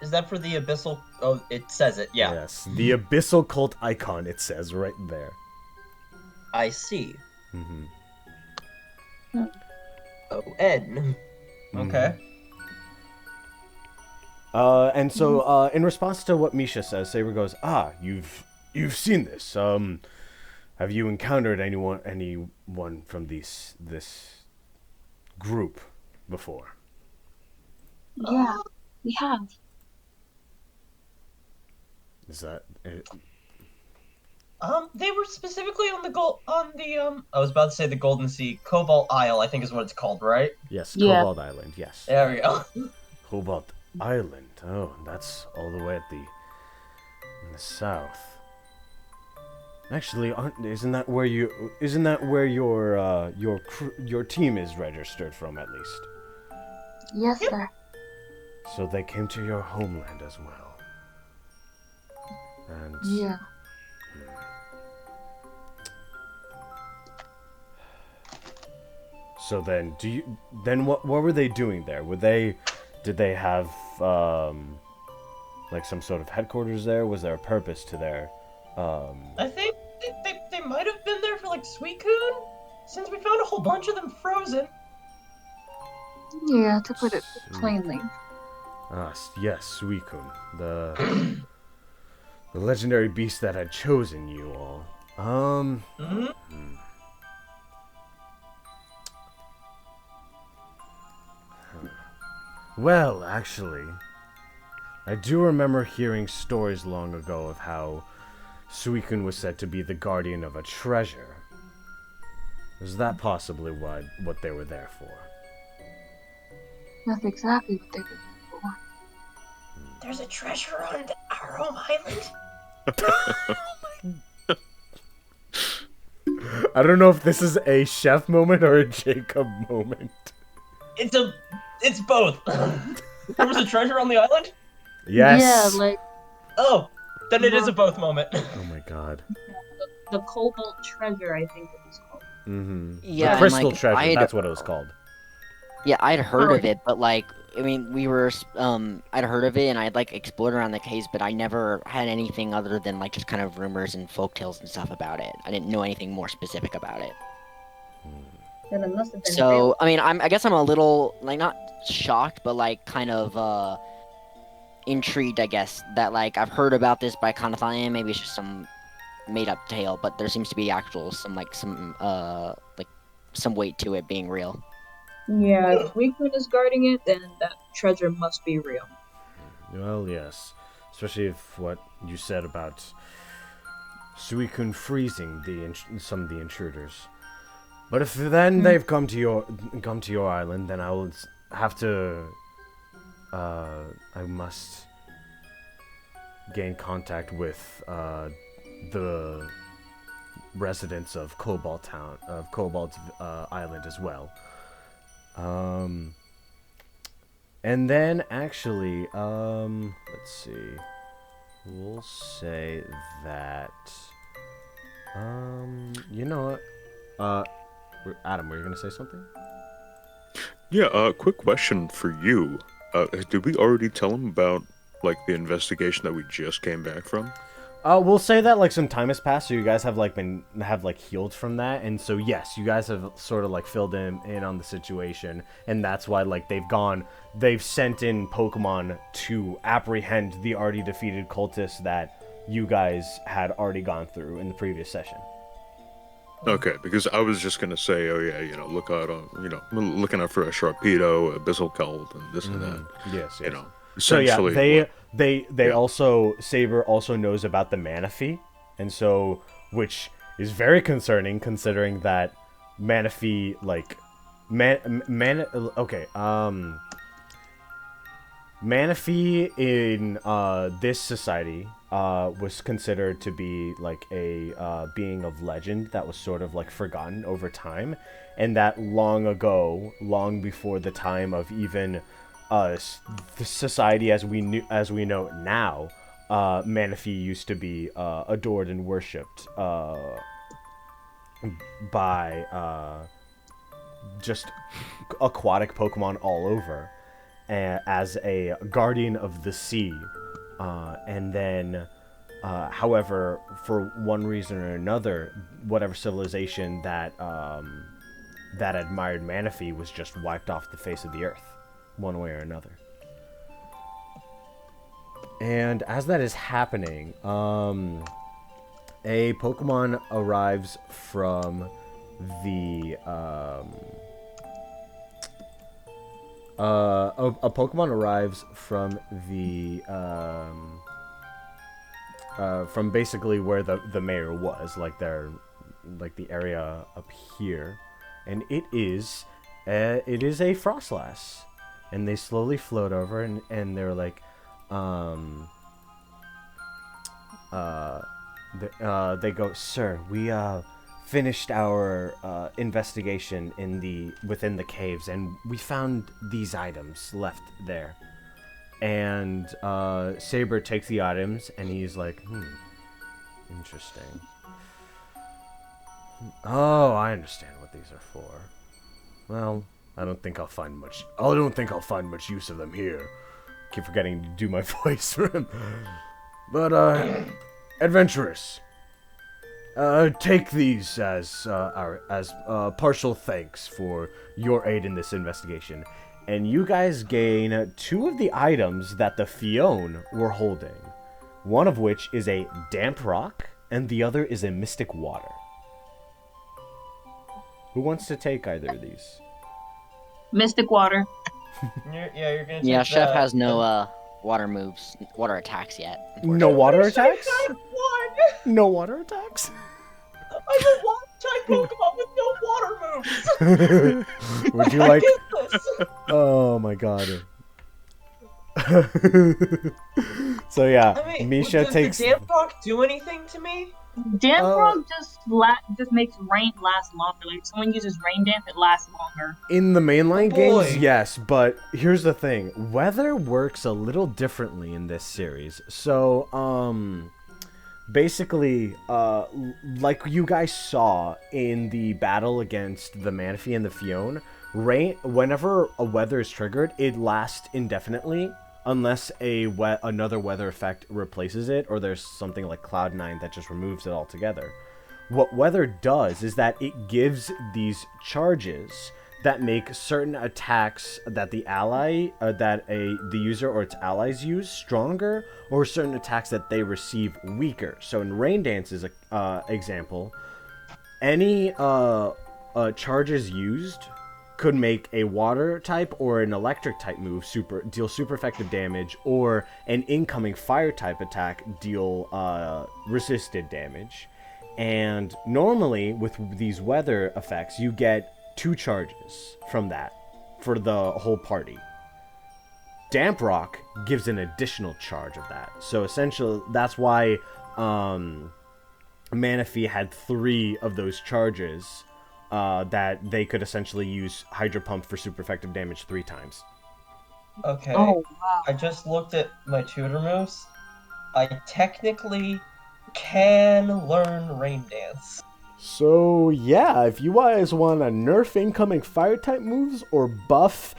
Is that for the abyssal? Oh, it says it. Yeah, Yes, the abyssal cult icon. It says right there. I see. Mm-hmm. O-N. Mm-hmm. Okay. And so, in response to what Misha says, Saber goes, "Ah, you've seen this. Have you encountered anyone from this group before?" Yeah, we have. Is that They were specifically on the I was about to say the Golden Sea, Cobalt Isle, I think is what it's called, right? yes, Yeah. Cobalt Island? Yes, There we go. Cobalt Island. Oh, that's all the way in the south. Actually, isn't that where your team is registered from at least? Yes, Yep. sir. So they came to your homeland as well. And Yeah. so then what were they doing there? Did they have like some sort of headquarters there? Was there a purpose to their I think they might have been there for like Suicune, since we found a whole bunch of them frozen. Yeah, to put it plainly. Yes, Suicune, the legendary beast that had chosen you all. Mm-hmm. Well, actually, I do remember hearing stories long ago of how Suicune was said to be the guardian of a treasure. Is that possibly what they were there for? That's exactly what they were there for. There's a treasure on our home island. I don't know if this is a chef moment or a Jacob moment. It's both. There was a treasure on the island? Yes. Yeah, like Oh, then it is a both moment. Oh my god. the cobalt treasure, I think it was called. Mm-hmm. Yeah, The and, crystal like, treasure. I'd- That's what it was called. Yeah, I'd heard Oh. of it, but like, I mean, I'd heard of it and I'd like explored around the caves, but I never had anything other than like just kind of rumors and folktales and stuff about it. I didn't know anything more specific about it. Then it must have been So, real. I mean, I guess I'm a little like not shocked, but like kind of intrigued, I guess, that like I've heard about this, but I kind of thought, maybe it's just some made up tale, but there seems to be some weight to it being real. Yeah, if Suicune is guarding it, then that treasure must be real. Well, yes. Especially if what you said about Suicune freezing some of the intruders. But if then they've come to your island, then I will have to. I must gain contact with the residents of Cobalt Island as well. And then actually, let's see. We'll say that. You know what? Adam, were you gonna say something? Yeah, quick question for you. Did we already tell him about, like, the investigation that we just came back from? We'll say that like some time has passed, so you guys have healed from that, and so yes, you guys have sort of like filled in on the situation, and that's why like they've sent in Pokemon to apprehend the already defeated cultists that you guys had already gone through in the previous session. Okay, because I was just gonna say, oh yeah, look out, looking out for a Sharpedo, Abyssal Cult, and this and that. Yes, You know, So yeah, essentially. they also Saber also knows about the Manaphy, and so which is very concerning considering that Manaphy like Manaphy in this society was considered to be like a being of legend that was sort of like forgotten over time, and that long ago, long before the time of even the society as we know it now, Manaphy used to be adored and worshipped by just aquatic Pokemon all over. as a guardian of the sea. And then, however, for one reason or another, whatever civilization that admired Manaphy was just wiped off the face of the earth, one way or another. And as that is happening, a Pokemon arrives from the a Pokemon arrives from the from basically where the mayor was, like the area up here, and it is a Frostlass, and they slowly float over, and they're like, they go, "Sir, we finished our investigation within the caves, and we found these items left there." And Saber takes the items, and he's like, interesting. Oh, I understand what these are for. Well, I don't think I'll find much use of them here. Keep forgetting to do my voice for him. But adventurers, take these as partial thanks for your aid in this investigation. And you guys gain 2 of the items that the Fione were holding. One of which is a damp rock, and the other is a mystic water. Who wants to take either of these? Mystic water. You're gonna take Yeah, Chef that. has no water attacks yet. No water attacks? I have one! No water attacks? I'm a water-type Pokemon with no water moves! Would you I like... get this! Oh my god. So yeah, I mean, Misha does takes... the damp rock do anything to me? Damp rock just makes rain last longer. Like, if someone uses rain damp, it lasts longer. In the mainline Boy. games, yes, but here's the thing. Weather works a little differently in this series. So, basically, like you guys saw in the battle against the Manaphy and the Fione, whenever a weather is triggered, it lasts indefinitely, unless another weather effect replaces it, or there's something like Cloud9 that just removes it altogether. What weather does is that it gives these charges that make certain attacks that the user or its allies use stronger, or certain attacks that they receive weaker. So in Rain Dance's example, any charges used could make a water type or an electric type move deal super effective damage, or an incoming fire type attack deal resisted damage. And normally with these weather effects, you get 2 charges from that for the whole party. Damp Rock gives an additional charge of that. So essentially, that's why Manaphy had 3 of those charges that they could essentially use Hydro Pump for super effective damage 3 times. Okay. Oh, wow. I just looked at my tutor moves. I technically can learn Rain Dance. So yeah, if you guys want to nerf incoming fire type moves or buff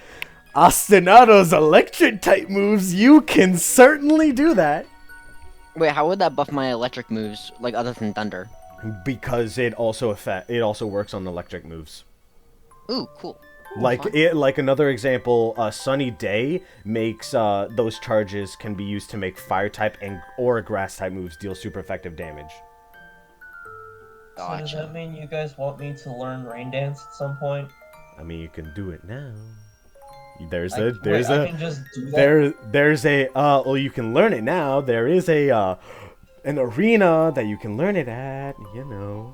Ostinato's electric type moves, you can certainly do that. Wait, how would that buff my electric moves, like other than thunder? Because it also works on electric moves. Ooh, cool. Like fun. like another example, Sunny Day makes those charges can be used to make fire type or grass type moves deal super effective damage. So does Gotcha. that mean you guys want me to learn Rain Dance at some point? I mean, you can do it now. I can just do that. Well, you can learn it now. There is an arena that you can learn it at, you know.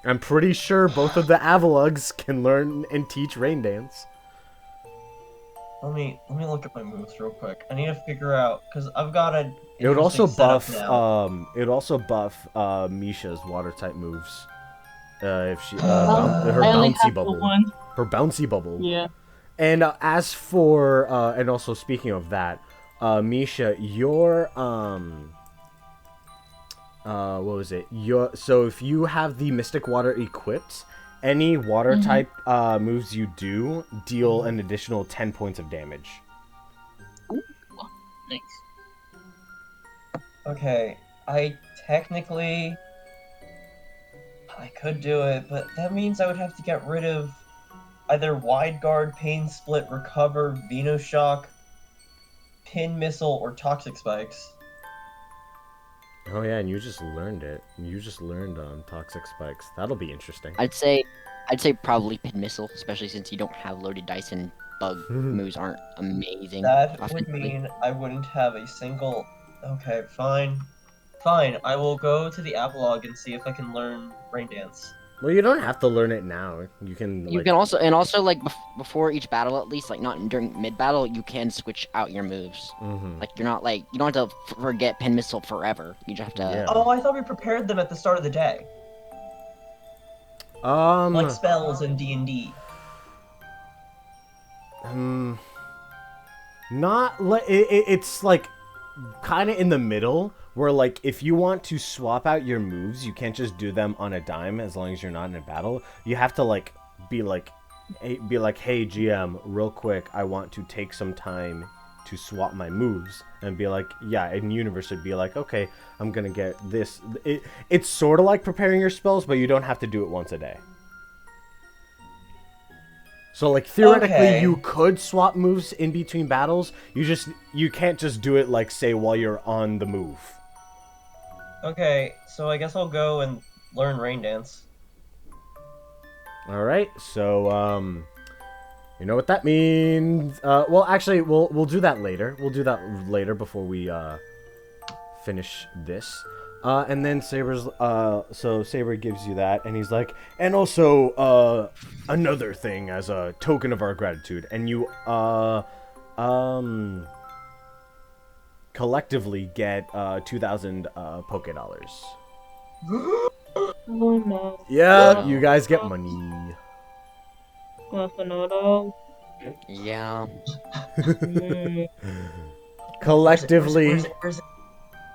I'm pretty sure both of the Avalugs can learn and teach Rain Dance. Let me look at my moves real quick. I need to figure out, because I've got a. It would also buff Now. Misha's water type moves. If she I her only bouncy have the bubble. one. Her bouncy bubble. Yeah. And as for and also speaking of that, Misha, your what was it? So if you have the Mystic Water equipped, any water type moves you do deal an additional 10 points of damage Nice. Okay, I could do it, but that means I would have to get rid of either Wide Guard, Pain Split, Recover, Venoshock, Pin Missile, or Toxic Spikes. Oh yeah, and you just learned it. You just learned toxic spikes. That'll be interesting. I'd say probably Pin Missile, especially since you don't have loaded dice and bug moves aren't amazing. That would offensively. mean I wouldn't have a single... Okay, fine. Fine, I will go to the Apolog and see if I can learn Rain Dance. Well, you don't have to learn it now. You can. You Like, can also like before each battle, at least like not during mid battle, you can switch out your moves. Like you're not like you don't have to forget Pin Missile forever. You just have to. Yeah. Oh, I thought we prepared them at the start of the day. Like spells in D&D. Not like it's like kind of in the middle where like if you want to swap out your moves, you can't just do them on a dime as long as you're not in a battle. You have to like be like, hey GM, real quick, I want to take some time to swap my moves, and be like, yeah, in universe would be like, okay, I'm gonna get this. It's sort of like preparing your spells, but you don't have to do it once a day. So like theoretically Okay. you could swap moves in between battles. You can't just do it like say while you're on the move. Okay, so I guess I'll go and learn Rain Dance. All right. So you know what that means. Well actually we'll do that later. We'll do that later before we finish this. And then Saber's so Saber gives you that, and he's like, and also another thing as a token of our gratitude, and you collectively get 2,000 Poké Dollars. Oh no. Yeah, Wow. you guys get money. Ostinato. Yeah. Collectively, Where's it?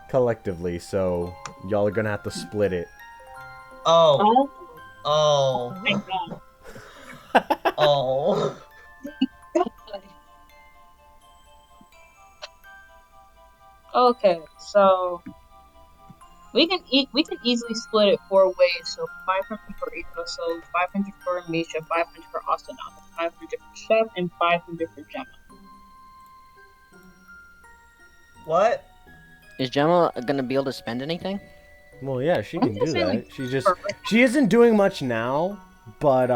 collectively. So y'all are gonna have to split it. Oh. Oh, Oh. thank God. Oh. Okay, so we can easily split it 4 ways. So 500 for Eevee, so 500 for Micha, 500 for Ostinato, 500 for Chef, and 500 for Gemma. What? Is Gemma gonna be able to spend anything? Well, yeah, she can do that. She Perfect. isn't doing much now, but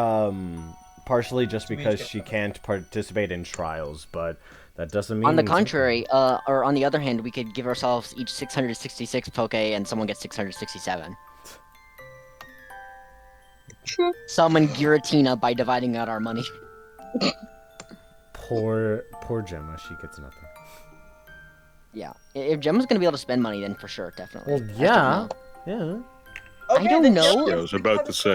partially just We because just she get can't participate in trials, but that doesn't mean. On the contrary, or on the other hand, we could give ourselves each 666 Poke, and someone gets 667. True. Summon Giratina by dividing out our money. Poor Gemma, she gets nothing. Yeah, if Gemma's gonna be able to spend money, then for sure, definitely. Well, I just yeah, don't know. yeah. Okay, don't then know. Gemma Yeah, I gets was about to say.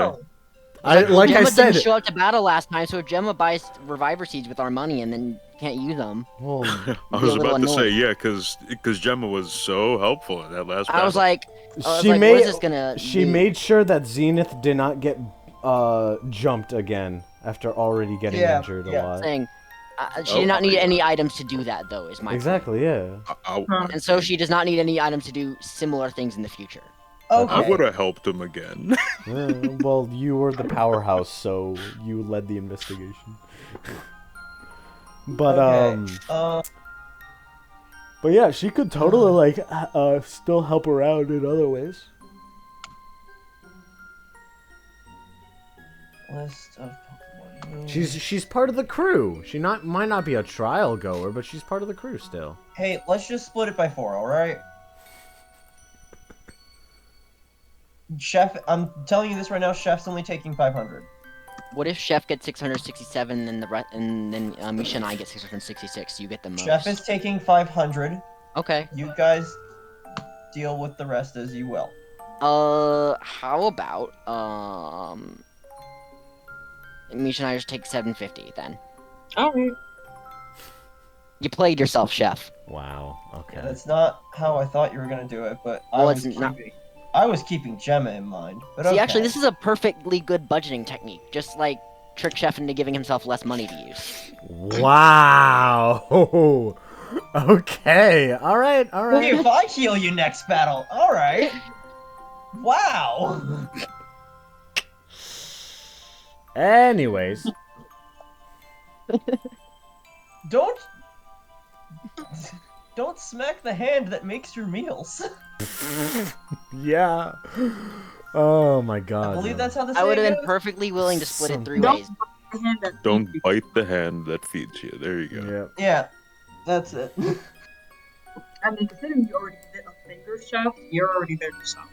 612. Like Gemma I said, didn't show up to battle last time, so if Gemma buys Reviver Seeds with our money and then can't use them, well, I Be a was little about to say, annoyed. yeah, because Gemma was so helpful in that last I was battle. like, she what made is this gonna she do? made sure that Zenith did not get jumped again after already getting Yeah, injured a yeah. lot. Saying, she Oh, did not need yeah. any items to do that, though, is my point. Exactly, yeah. And so she does not need any items to do similar things in the future. Okay. I would have helped him again. Yeah, well, you were the powerhouse, so you led the investigation. But Okay. but yeah, she could totally like still help around in other ways. List of Pokemon. She's part of the crew. She might not be a trial goer, but she's part of the crew still. Hey, let's just split it by 4, alright? Chef, I'm telling you this right now, Chef's only taking 500. What if Chef gets 667 and then Misha and I get 666? You get the most. Chef is taking 500. Okay. You guys deal with the rest as you will. How about Misha and I just take 750 then. Alright. You played yourself, Chef. Wow. Okay. That's not how I thought you were gonna do it, but Well, it's not- I was keeping Gemma in mind. But See, okay. actually, this is a perfectly good budgeting technique. Just like trick Chef into giving himself less money to use. Wow. Okay. All right. Hey, if I heal you next battle, all right. Wow. Anyways, Don't smack the hand that makes your meals. yeah. Oh my I God. believe no. that's how the I would saying have been goes. perfectly willing to split it 3 Don't ways. bite the hand that Don't feeds you. bite the hand that feeds you. There you go. Yep. Yeah, that's it. I mean, considering you already did a finger shaft, you're already there yourself.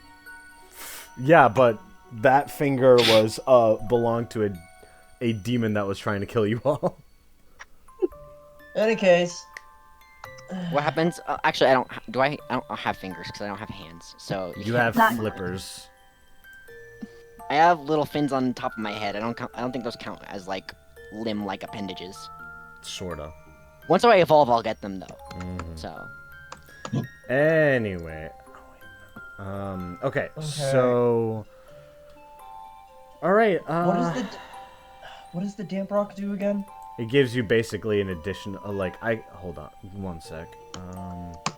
Yeah, but that finger was belonged to a demon that was trying to kill you all. In any case, What happens? Actually, I don't. I don't have fingers because I don't have hands. So You can't- have Not- flippers. I have little fins on top of my head. I don't think those count as like limb-like appendages. Sorta. Once I evolve, I'll get them though. Mhm. So Anyway. Okay. So. All right. what does the damp rock do again? It gives you basically an addition. Hold on 1 sec.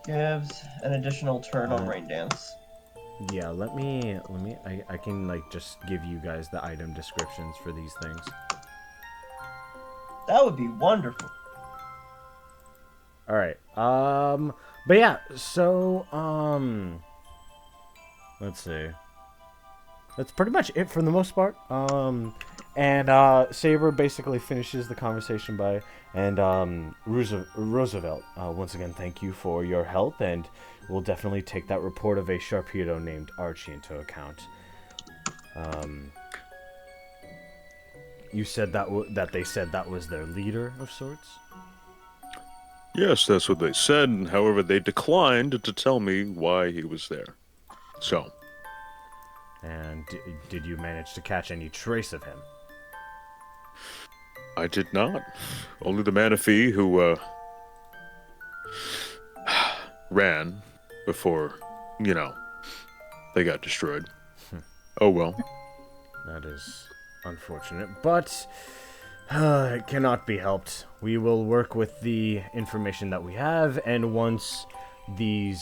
Gives an additional turn on rain dance. Yeah. Let me. I can like just give you guys the item descriptions for these things. That would be wonderful. All right. But yeah. So let's see. That's pretty much it for the most part. And Saber basically finishes the conversation by, and Roosevelt, once again, thank you for your help, and we'll definitely take that report of a Sharpedo named Archie into account. You said that they said that was their leader of sorts? Yes, that's what they said. However, they declined to tell me why he was there. So, And did you manage to catch any trace of him? I did not. Only the Manaphy who, ran before, they got destroyed. Oh well. That is unfortunate, but it cannot be helped. We will work with the information that we have, and once the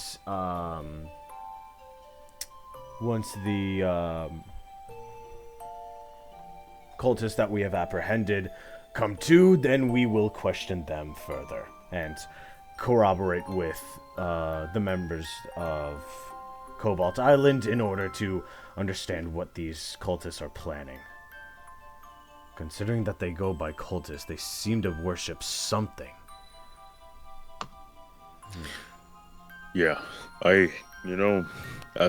cultists that we have apprehended come to, then we will question them further and corroborate with the members of Cobalt Island in order to understand what these cultists are planning. Considering that they go by cultists, they seem to worship something. Yeah, I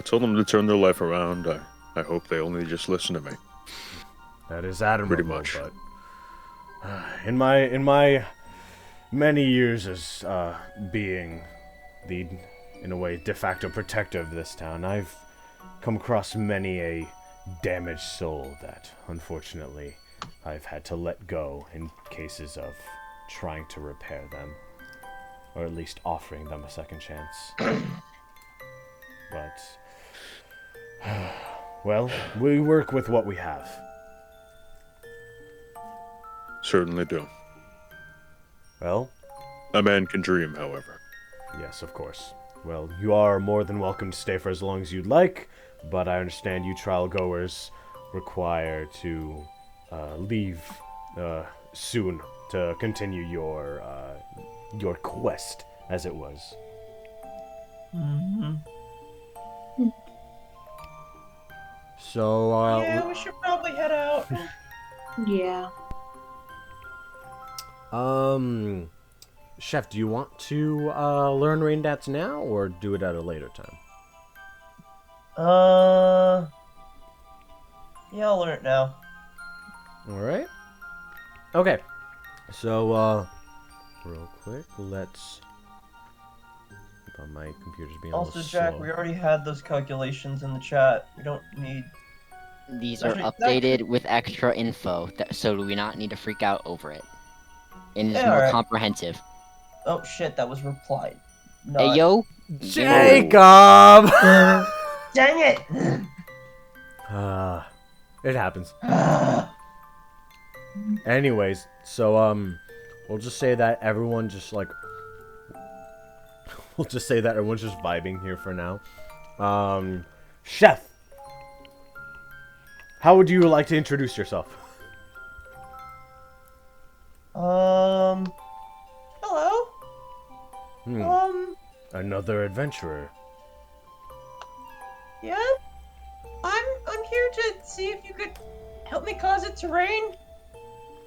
told them to turn their life around. I hope they only just listen to me. That is admirable, Pretty much. but in my many years as being the, in a way, de facto protector of this town, I've come across many a damaged soul that, unfortunately, I've had to let go in cases of trying to repair them, or at least offering them a second chance. But, well, we work with what we have. Certainly do. Well, A man can dream, however. yes, of course. Well, you are more than welcome to stay for as long as you'd like, but I understand you trial goers require to leave soon to continue your quest, as it was. Mm-hmm. So, Yeah, we should probably head out. Yeah. Chef, do you want to learn Rain Dance now, or do it at a later time? Yeah, I'll learn it now. Alright. Okay. So, real quick, let's... Hold on, my computer's being a Also, little Jack, slow. we already had those calculations in the chat. We don't need... these are Actually, updated with extra info, so we not need to freak out over it. And it's Yeah, more alright. comprehensive. Oh, shit, that was replied. Hey yo, Jacob! Dang it! It happens. Anyways, so, we'll just say that everyone just, like, We'll just say that everyone's just vibing here for now. Chef, how would you like to introduce yourself? Hello? Another adventurer. Yeah? I'm here to see if you could help me cause it to rain.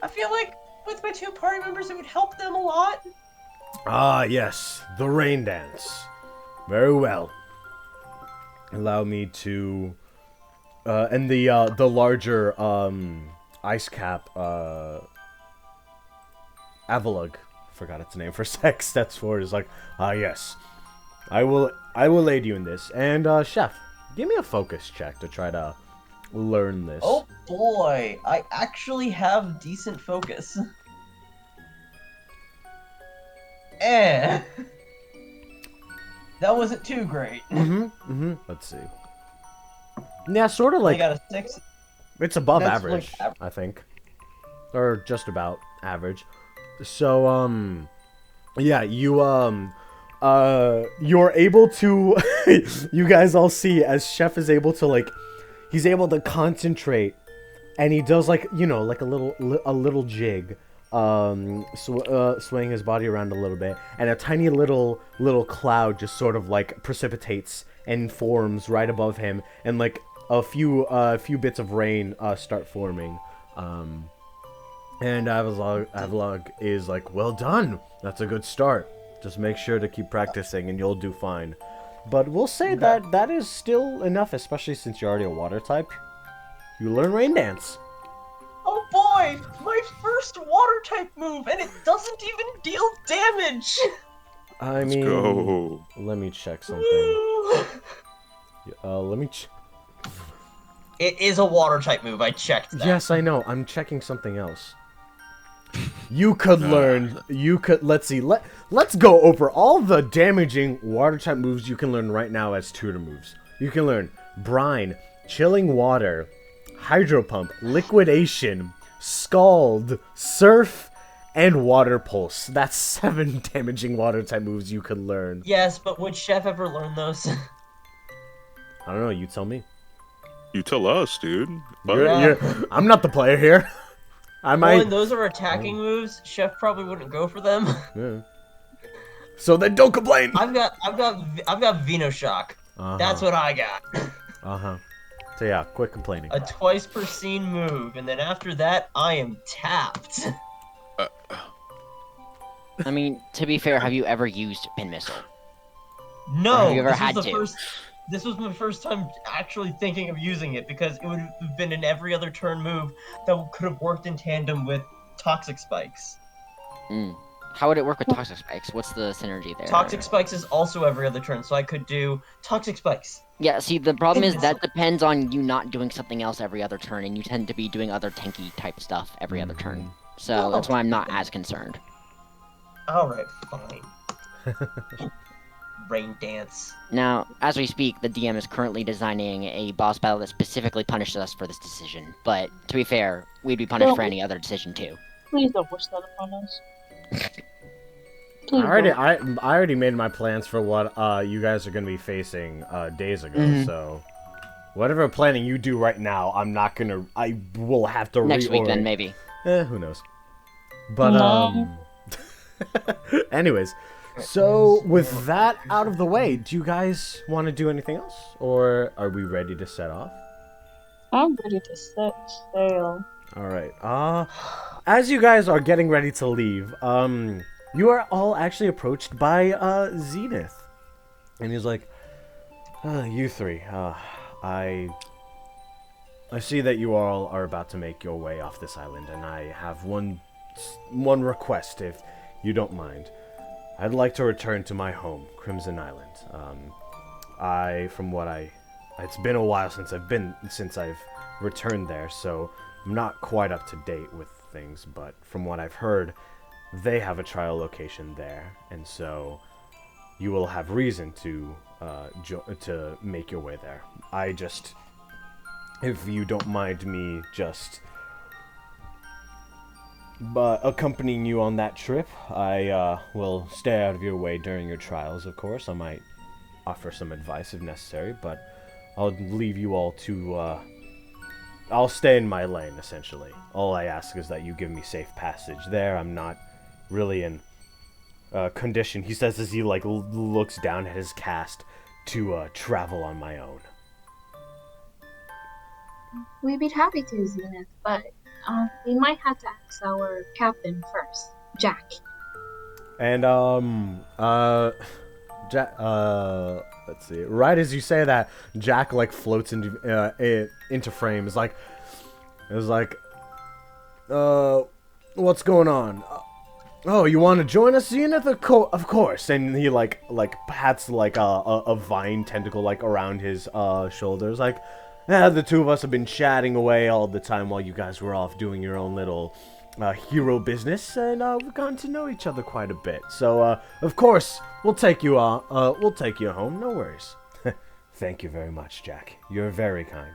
I feel like with my 2 party members, it would help them a lot. Ah, yes, the rain dance. Very well. Allow me to, and the larger, ice cap, Avalug, forgot its name for sex, that's for, is like, yes. I will aid you in this. And, Chef, give me a focus check to try to learn this. Oh boy, I actually have decent focus. Eh. That wasn't too great. Let's see. Yeah, sort of like, I got a 6. it's above That's average, like I think. Or just about average. So, yeah, you're able to, you guys all see as Chef is able to, like, he's able to concentrate, and he does, like, you know, like a little jig, swaying his body around a little bit, and a tiny little cloud just sort of, like, precipitates and forms right above him, and, like, a few bits of rain, start forming, and Avalog is like, well done, that's a good start. Just make sure to keep practicing and you'll do fine. But we'll say that is still enough, especially since you're already a water type. You learn Rain Dance. Oh boy, my first water type move, and it doesn't even deal damage. I Let's mean, go. let me check something. Let me It is a water type move, I checked that. Yes, I know. I'm checking something else. You could learn. Let's see. Let's go over all the damaging water type moves you can learn right now as tutor moves. You can learn Brine, Chilling Water, Hydro Pump, Liquidation, Scald, Surf, and Water Pulse. That's 7 damaging water type moves you could learn. Yes, but would Chef ever learn those? I don't know. You tell me. You tell us, dude. I'm not the player here. I might. Well, and those are attacking moves. Chef probably wouldn't go for them. Yeah. So then, don't complain. I've got Venoshock. That's what I got. So yeah, quit complaining. A twice per scene move, and then after that, I am tapped. I mean, to be fair, have you ever used Pin Missile? No, Or have you ever had to? This was my first time actually thinking of using it, because it would have been an every other turn move that could have worked in tandem with Toxic Spikes. How would it work with Toxic Spikes? What's the synergy there? Toxic Spikes is also every other turn, so I could do Toxic Spikes. Yeah, see, the problem is that depends on you not doing something else every other turn, and you tend to be doing other tanky type stuff every other turn. So that's why I'm not as concerned. Alright, fine. Rain Dance. Now, as we speak, the DM is currently designing a boss battle that specifically punishes us for this decision. But, to be fair, we'd be punished for any other decision, too. Please don't wish that upon us. I already made my plans for what you guys are going to be facing days ago, so whatever planning you do right now, I will have to Next week, then, maybe. Who knows. But, anyways, so with that out of the way, do you guys want to do anything else? Or are we ready to set off? I'm ready to set sail. Alright, as you guys are getting ready to leave, you are all actually approached by, Zenith. And he's like, you three, I see that you all are about to make your way off this island, and I have one request, if you don't mind. I'd like to return to my home, Crimson Island. It's been a while since I've returned there, so I'm not quite up to date with things, but from what I've heard, they have a trial location there, and so you will have reason to make your way there. If you don't mind me just accompanying you on that trip. I will stay out of your way during your trials, of course. I might offer some advice if necessary, but I'll leave you all to, I'll stay in my lane, essentially. All I ask is that you give me safe passage there. I'm not really in condition, he says as he, like, looks down at his cast, to travel on my own. We'd be happy to, Zenith, but we might have to ask our captain first, Jack. And, let's see. Right as you say that, Jack, like, floats into frame. It's like, what's going on? Oh, you want to join us, Zenith? Of course. And he, like pats, like, a vine tentacle, like, around his, shoulders. Like, the two of us have been chatting away all the time while you guys were off doing your own little hero business, and we've gotten to know each other quite a bit. So, of course, we'll take you home. No worries. Thank you very much, Jack. You're very kind.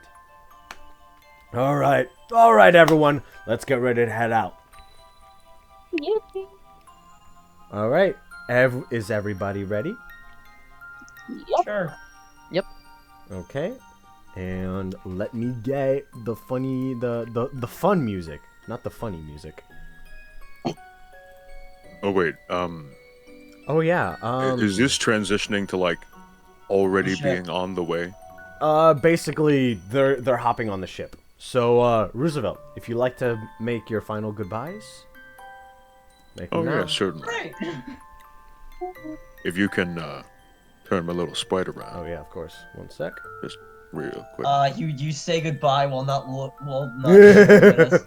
All right, everyone. Let's get ready to head out. Yippee. All right. Is everybody ready? Yep. Sure. Okay. And let me get the fun music, not the funny music. Oh wait, Oh yeah. is this transitioning to like already Shit. being on the way? Basically they're hopping on the ship. So Roosevelt, if you'd like to make your final goodbyes, make them Oh now. yeah, certainly. Great. If you can turn my little sprite around, Oh yeah, of course. One sec. just real quick. You say goodbye while not looking at us.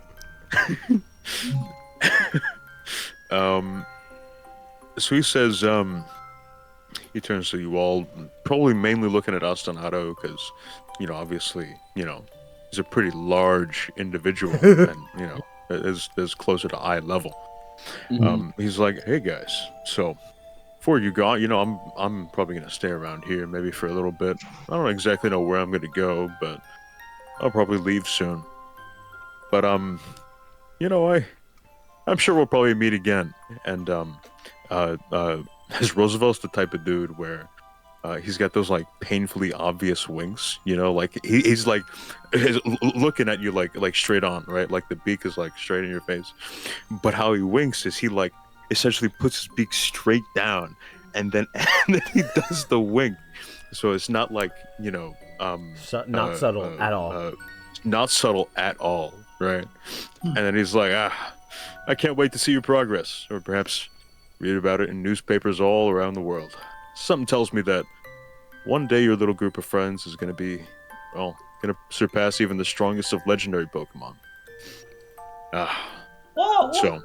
So he says, he turns to you all, probably mainly looking at Ostinato, because, obviously, he's a pretty large individual, and, is closer to eye level. He's like, hey guys, so, before you go, I'm probably going to stay around here, maybe for a little bit. I don't exactly know where I'm going to go, but I'll probably leave soon. But, I'm sure we'll probably meet again, and, Roosevelt's the type of dude where he's got those like painfully obvious winks, like he's like looking at you like straight on, right? Like the beak is like straight in your face. But how he winks is he like essentially puts his beak straight down and then he does the wink. So it's not like, Not subtle at all. Not subtle at all, right? And then he's like, I can't wait to see your progress, or perhaps read about it in newspapers all around the world. Something tells me that one day your little group of friends is going to be, going to surpass even the strongest of legendary Pokemon. Whoa! So,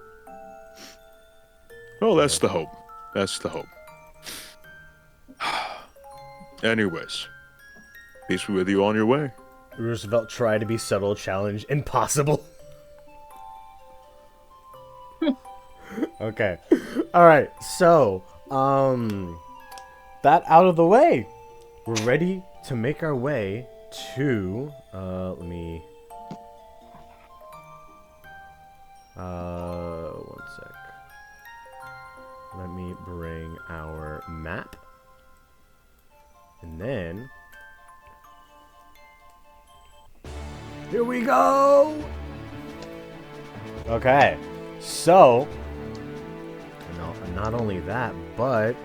well, that's the hope. That's the hope. Anyways, peace be with you on your way. Roosevelt tried to be subtle, challenge impossible. Okay. Alright, so, that out of the way, we're ready to make our way to, one sec. Let me bring our map. And then, here we go! Okay, so, not only that, but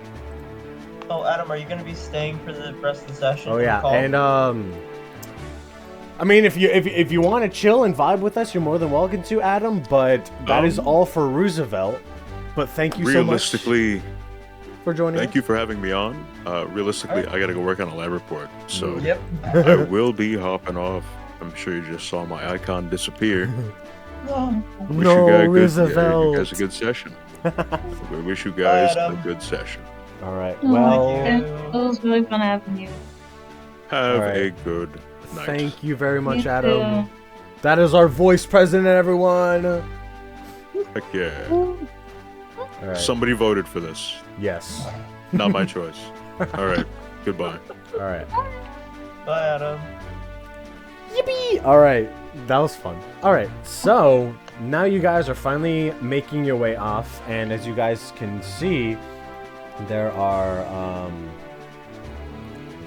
Oh, Adam, are you gonna be staying for the rest of the session? oh yeah, Call? and I mean, if you want to chill and vibe with us, you're more than welcome to, Adam. But that is all for Roosevelt. But thank you so much for joining. Thank you for having me on. Realistically, I gotta go work on a lab report, so Yep. I will be hopping off. I'm sure you just saw my icon disappear. Wish No, you guys Roosevelt. you guys a good session. We wish you guys a Adam. good session. All right. Oh, Well, Thank It was really fun having you. Have All right. a good night. thank you very much, You Adam. too. That is our voice president, everyone. Heck yeah. All right. Somebody voted for this. Yes. Not my choice. All right. Goodbye. All right. Bye, Adam. Yippee! All right. That was fun. All right. So now you guys are finally making your way off, and as you guys can see, there are, I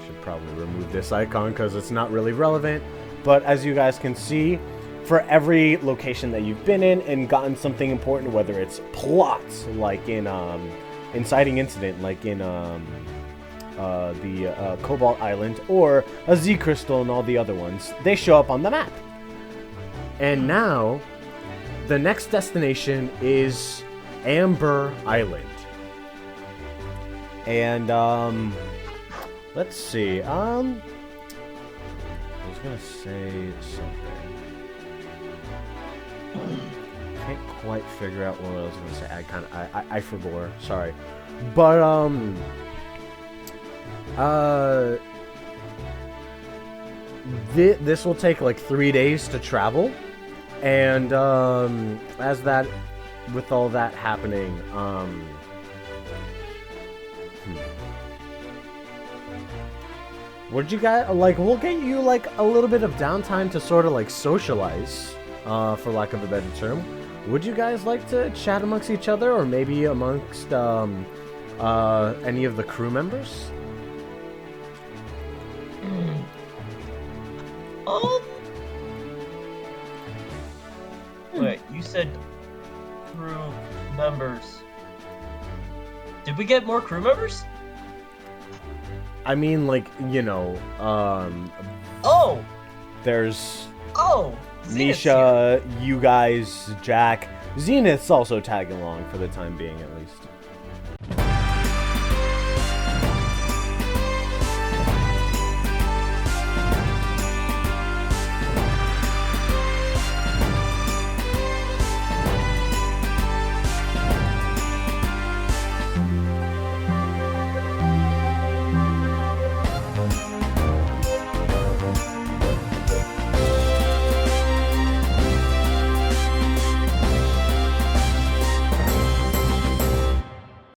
should probably remove this icon because it's not really relevant, but as you guys can see, for every location that you've been in and gotten something important, whether it's plots, like in, inciting incident, like in, the Cobalt Island, or a Z Crystal and all the other ones, they show up on the map. And now, the next destination is Amber Island. And, let's see, I was gonna say something. Can't quite figure out what I was gonna say. I forgot. Sorry. But, this will take like 3 days to travel. And, with all that happening, would you guys, like, we'll get you, like, a little bit of downtime to sort of, like, socialize, for lack of a better term. Would you guys like to chat amongst each other, or maybe amongst, any of the crew members? Wait, you said crew members. Did we get more crew members? I mean, like, you know, Oh! there's Oh! Zenith's here. Misha, you guys, Jack. Zenith's also tagging along for the time being, at least.